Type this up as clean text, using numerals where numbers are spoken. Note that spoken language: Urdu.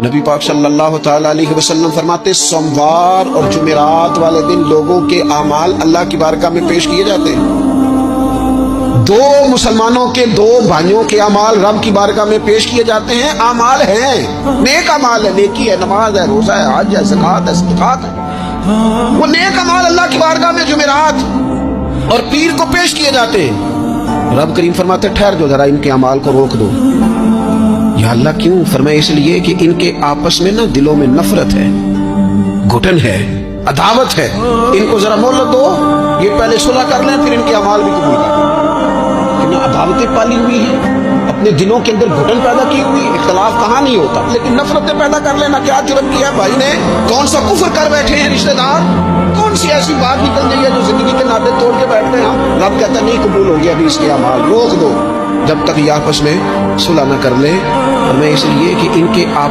نبی پاک صلی اللہ تعالی علیہ وسلم فرماتے سوموار اور جمعرات والے دن لوگوں کے اعمال اللہ کی بارگاہ میں پیش کیے جاتے ہیں. دو مسلمانوں کے دو بھائیوں کے اعمال رب کی بارگاہ میں پیش کیے جاتے ہیں. اعمال ہیں, نیک اعمال ہے, نیکی ہے, نماز ہے, روزہ ہے, حج ہے, زکوٰۃ ہے, صدقات ہے. وہ نیک اعمال اللہ کی بارگاہ میں جمعرات اور پیر کو پیش کیے جاتے ہیں. رب کریم فرماتے ٹھہر جو ذرا, ان کے اعمال کو روک دو. یا اللہ کیوں؟ فرمایا اس لیے کہ ان کے آپس میں نا دلوں میں نفرت ہے, گھٹن ہے, عداوت ہے. ان کو ذرا مہلت دو, یہ پہلے صلح کر لیں, پھر ان کے اعمال بھی قبول کر لیں. عداوتیں پالی ہوئی ہیں, اپنے دلوں کے اندر گھٹن پیدا کی ہوئی. اختلاف کہاں نہیں ہوتا, لیکن نفرتیں پیدا کر لینا. کیا جرم کیا بھائی نے؟ کون سا کفر کر بیٹھے ہیں رشتہ دار؟ کون سی ایسی بات نکل گئی ہے جو زندگی کے ناطے توڑ کے بیٹھتے ہیں؟ رب کہتا نہیں قبول ہو گیا, ابھی اس کے اعمال روک دو جب تک یہ آپس میں صلح نہ کر لیں. اور میں اس لیے کہ ان کے